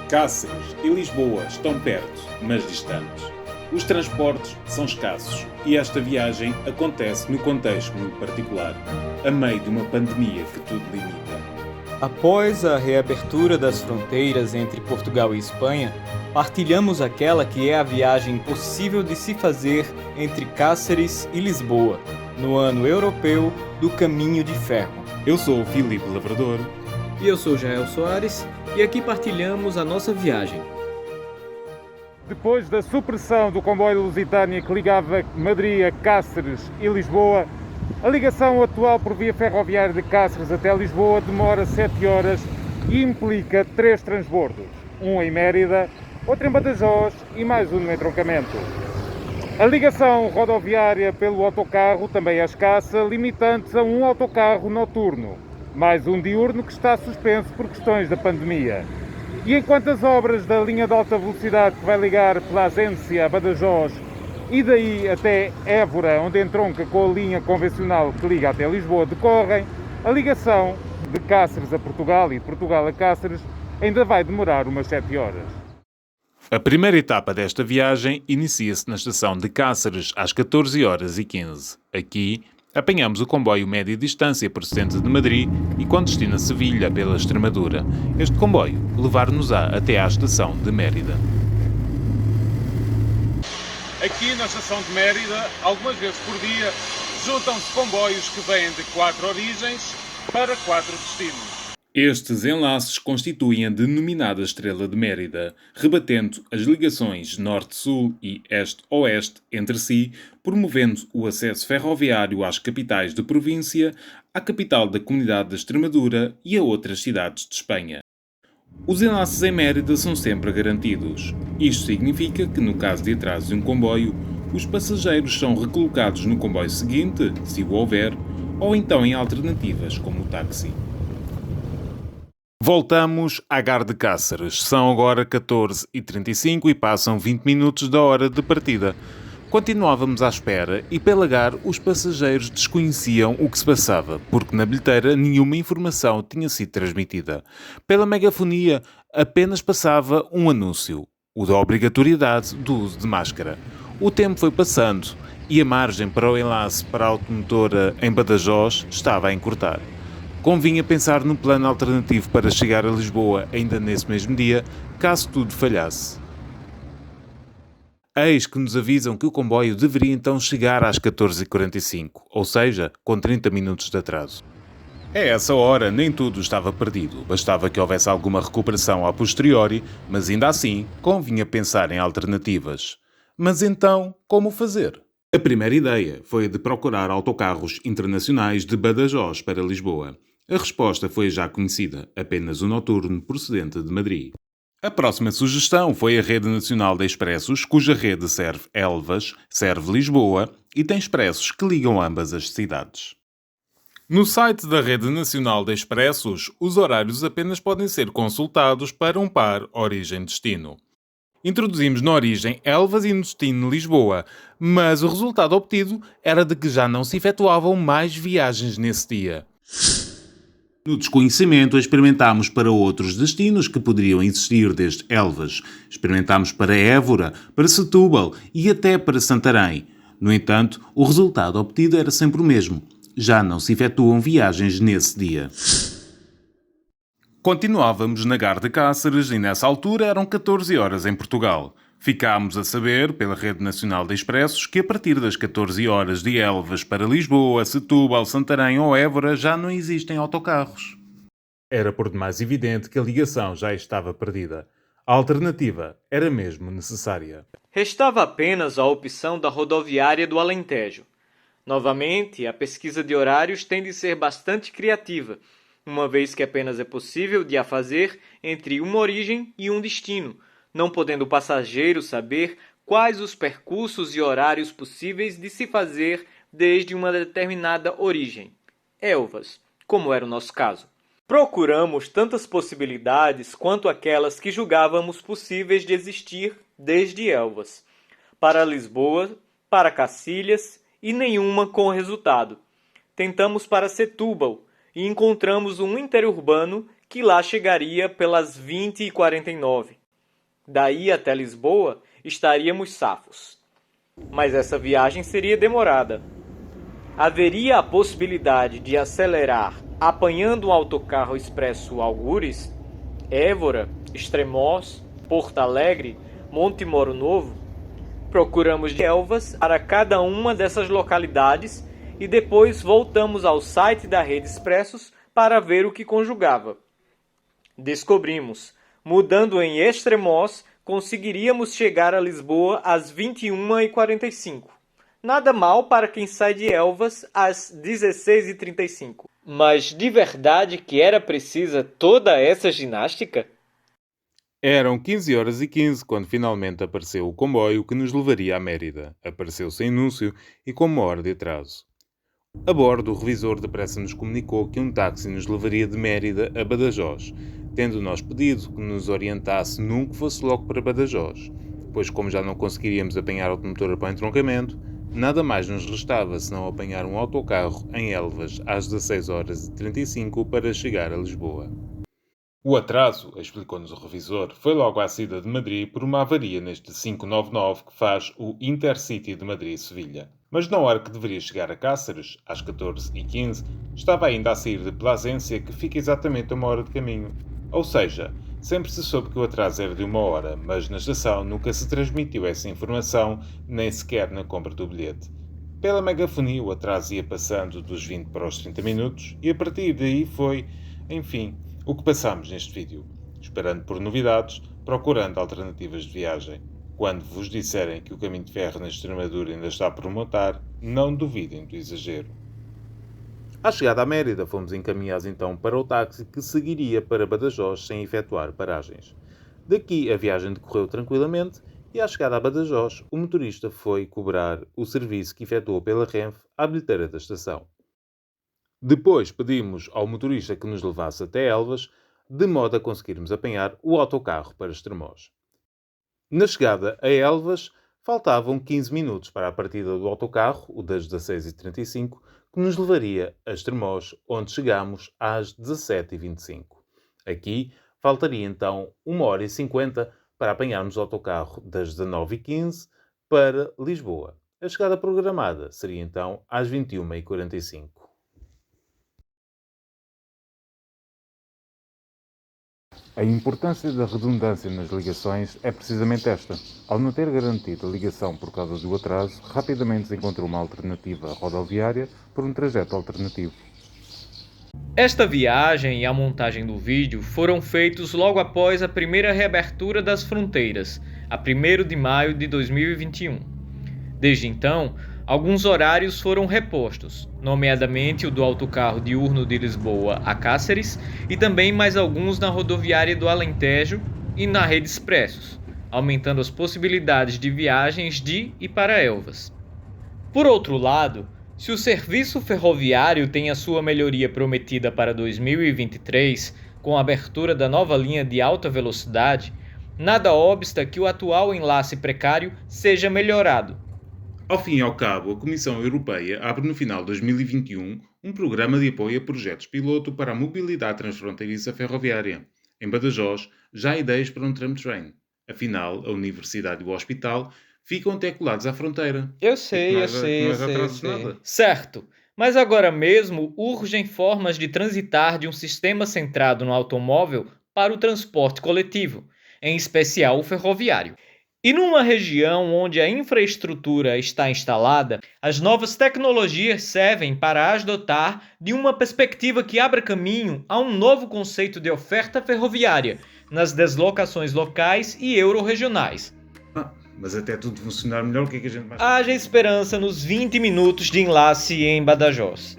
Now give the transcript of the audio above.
Cáceres e Lisboa estão perto, mas distantes. Os transportes são escassos e esta viagem acontece no contexto muito particular, a meio de uma pandemia que tudo limita. Após a reabertura das fronteiras entre Portugal e Espanha, partilhamos aquela que é a viagem possível de se fazer entre Cáceres e Lisboa, no ano europeu do Caminho de Ferro. Eu sou o Filipe Lavrador. E eu sou Jael Soares, e aqui partilhamos a nossa viagem. Depois da supressão do comboio Lusitânia que ligava Madrid a Cáceres e Lisboa, a ligação atual por via ferroviária de Cáceres até Lisboa demora 7 horas e implica 3 transbordos, um em Mérida, outro em Badajoz e mais um no entroncamento. A ligação rodoviária pelo autocarro também é escassa, limitando-se a um autocarro noturno, mais um diurno que está suspenso por questões da pandemia. E enquanto as obras da linha de alta velocidade que vai ligar pela agência a Badajoz e daí até Évora, onde entronca com a linha convencional que liga até Lisboa, decorrem, a ligação de Cáceres a Portugal e de Portugal a Cáceres ainda vai demorar umas 7 horas. A primeira etapa desta viagem inicia-se na estação de Cáceres às 14h15. Aqui, apanhamos o comboio média distância procedente de Madrid e com destino a Sevilha pela Extremadura. Este comboio levar-nos-á até à estação de Mérida. Aqui na estação de Mérida, algumas vezes por dia, juntam-se comboios que vêm de 4 origens para 4 destinos. Estes enlaces constituem a denominada Estrela de Mérida, rebatendo as ligações norte-sul e este-oeste entre si, promovendo o acesso ferroviário às capitais de província, à capital da Comunidade da Extremadura e a outras cidades de Espanha. Os enlaces em Mérida são sempre garantidos. Isto significa que, no caso de atraso de um comboio, os passageiros são recolocados no comboio seguinte, se o houver, ou então em alternativas, como o táxi. Voltamos à Gare de Cáceres. São agora 14h35 e passam 20 minutos da hora de partida. Continuávamos à espera e pela Gare os passageiros desconheciam o que se passava, porque na bilheteira nenhuma informação tinha sido transmitida. Pela megafonia apenas passava um anúncio, o da obrigatoriedade do uso de máscara. O tempo foi passando e a margem para o enlace para a automotora em Badajoz estava a encurtar. Convinha pensar num plano alternativo para chegar a Lisboa ainda nesse mesmo dia, caso tudo falhasse. Eis que nos avisam que o comboio deveria então chegar às 14h45, ou seja, com 30 minutos de atraso. A essa hora nem tudo estava perdido, bastava que houvesse alguma recuperação a posteriori, mas ainda assim convinha pensar em alternativas. Mas então, como fazer? A primeira ideia foi a de procurar autocarros internacionais de Badajoz para Lisboa. A resposta foi já conhecida, apenas o noturno procedente de Madrid. A próxima sugestão foi a Rede Nacional de Expressos, cuja rede serve Elvas, serve Lisboa e tem expressos que ligam ambas as cidades. No site da Rede Nacional de Expressos, os horários apenas podem ser consultados para um par origem-destino. Introduzimos na origem Elvas e no destino Lisboa, mas o resultado obtido era de que já não se efetuavam mais viagens nesse dia. No desconhecimento, experimentámos para outros destinos que poderiam existir desde Elvas. Experimentámos para Évora, para Setúbal e até para Santarém. No entanto, o resultado obtido era sempre o mesmo. Já não se efetuam viagens nesse dia. Continuávamos na Gare de Cáceres e nessa altura eram 14 horas em Portugal. Ficámos a saber, pela Rede Nacional de Expressos, que a partir das 14 horas de Elvas para Lisboa, Setúbal, Santarém ou Évora já não existem autocarros. Era por demais evidente que a ligação já estava perdida. A alternativa era mesmo necessária. Restava apenas a opção da rodoviária do Alentejo. Novamente, a pesquisa de horários tem de ser bastante criativa, uma vez que apenas é possível de a fazer entre uma origem e um destino, não podendo o passageiro saber quais os percursos e horários possíveis de se fazer desde uma determinada origem. Elvas, como era o nosso caso. Procuramos tantas possibilidades quanto aquelas que julgávamos possíveis de existir desde Elvas, para Lisboa, para Cacilhas e nenhuma com resultado. Tentamos para Setúbal e encontramos um interurbano que lá chegaria pelas 20h49. Daí até Lisboa estaríamos safos. Mas essa viagem seria demorada. Haveria a possibilidade de acelerar apanhando um autocarro expresso Algures, Évora, Estremoz, Porto Alegre, Monte Moro Novo? Procuramos de Elvas para cada uma dessas localidades e depois voltamos ao site da Rede Expressos para ver o que conjugava. Descobrimos, mudando em Estremoz, conseguiríamos chegar a Lisboa às 21h45. Nada mal para quem sai de Elvas às 16h35. Mas de verdade que era precisa toda essa ginástica? Eram 15h15 quando finalmente apareceu o comboio que nos levaria a Mérida. Apareceu sem anúncio e com 1 hora de atraso. A bordo, o revisor depressa nos comunicou que um táxi nos levaria de Mérida a Badajoz, tendo nós pedido que nos orientasse num que fosse logo para Badajoz, pois como já não conseguiríamos apanhar automotor para o entroncamento, nada mais nos restava senão apanhar um autocarro em Elvas às 16h35 para chegar a Lisboa. O atraso, explicou-nos o revisor, foi logo à saída de Madrid por uma avaria neste 599 que faz o Intercity de Madrid-Sevilha. Mas na hora que deveria chegar a Cáceres, às 14h15, estava ainda a sair de Plasência, que fica exatamente a 1 hora de caminho. Ou seja, sempre se soube que o atraso era de 1 hora, mas na estação nunca se transmitiu essa informação, nem sequer na compra do bilhete. Pela megafonia, o atraso ia passando dos 20 para os 30 minutos e a partir daí foi, enfim, o que passámos neste vídeo, esperando por novidades, procurando alternativas de viagem. Quando vos disserem que o caminho de ferro na Extremadura ainda está por montar, não duvidem do exagero. À chegada à Mérida, fomos encaminhados então para o táxi que seguiria para Badajoz sem efetuar paragens. Daqui a viagem decorreu tranquilamente e à chegada a Badajoz, o motorista foi cobrar o serviço que efetuou pela Renfe à bilheteira da estação. Depois pedimos ao motorista que nos levasse até Elvas, de modo a conseguirmos apanhar o autocarro para Estremoz. Na chegada a Elvas, faltavam 15 minutos para a partida do autocarro, o das 16h35, que nos levaria a Estremoz, onde chegámos às 17h25. Aqui, faltaria então 1h50 para apanharmos o autocarro das 19h15 para Lisboa. A chegada programada seria então às 21h45. A importância da redundância nas ligações é precisamente esta. Ao não ter garantido a ligação por causa do atraso, rapidamente se encontrou uma alternativa rodoviária por um trajeto alternativo. Esta viagem e a montagem do vídeo foram feitos logo após a primeira reabertura das fronteiras, a 1º de maio de 2021. Desde então, alguns horários foram repostos, nomeadamente o do autocarro diurno de Lisboa a Cáceres e também mais alguns na rodoviária do Alentejo e na Rede Expressos, aumentando as possibilidades de viagens de e para Elvas. Por outro lado, se o serviço ferroviário tem a sua melhoria prometida para 2023, com a abertura da nova linha de alta velocidade, nada obsta que o atual enlace precário seja melhorado. Ao fim e ao cabo, a Comissão Europeia abre no final de 2021 um programa de apoio a projetos piloto para a mobilidade transfronteiriça ferroviária. Em Badajoz, já há ideias para um tram-train. Afinal, a Universidade e o Hospital ficam até colados à fronteira. Eu sei. Certo, mas agora mesmo urgem formas de transitar de um sistema centrado no automóvel para o transporte coletivo, em especial o ferroviário. E numa região onde a infraestrutura está instalada, as novas tecnologias servem para as dotar de uma perspectiva que abra caminho a um novo conceito de oferta ferroviária nas deslocações locais e euro-regionais. Mas até tudo funcionar melhor, o que é que a gente vai fazer? Haja esperança nos 20 minutos de enlace em Badajoz.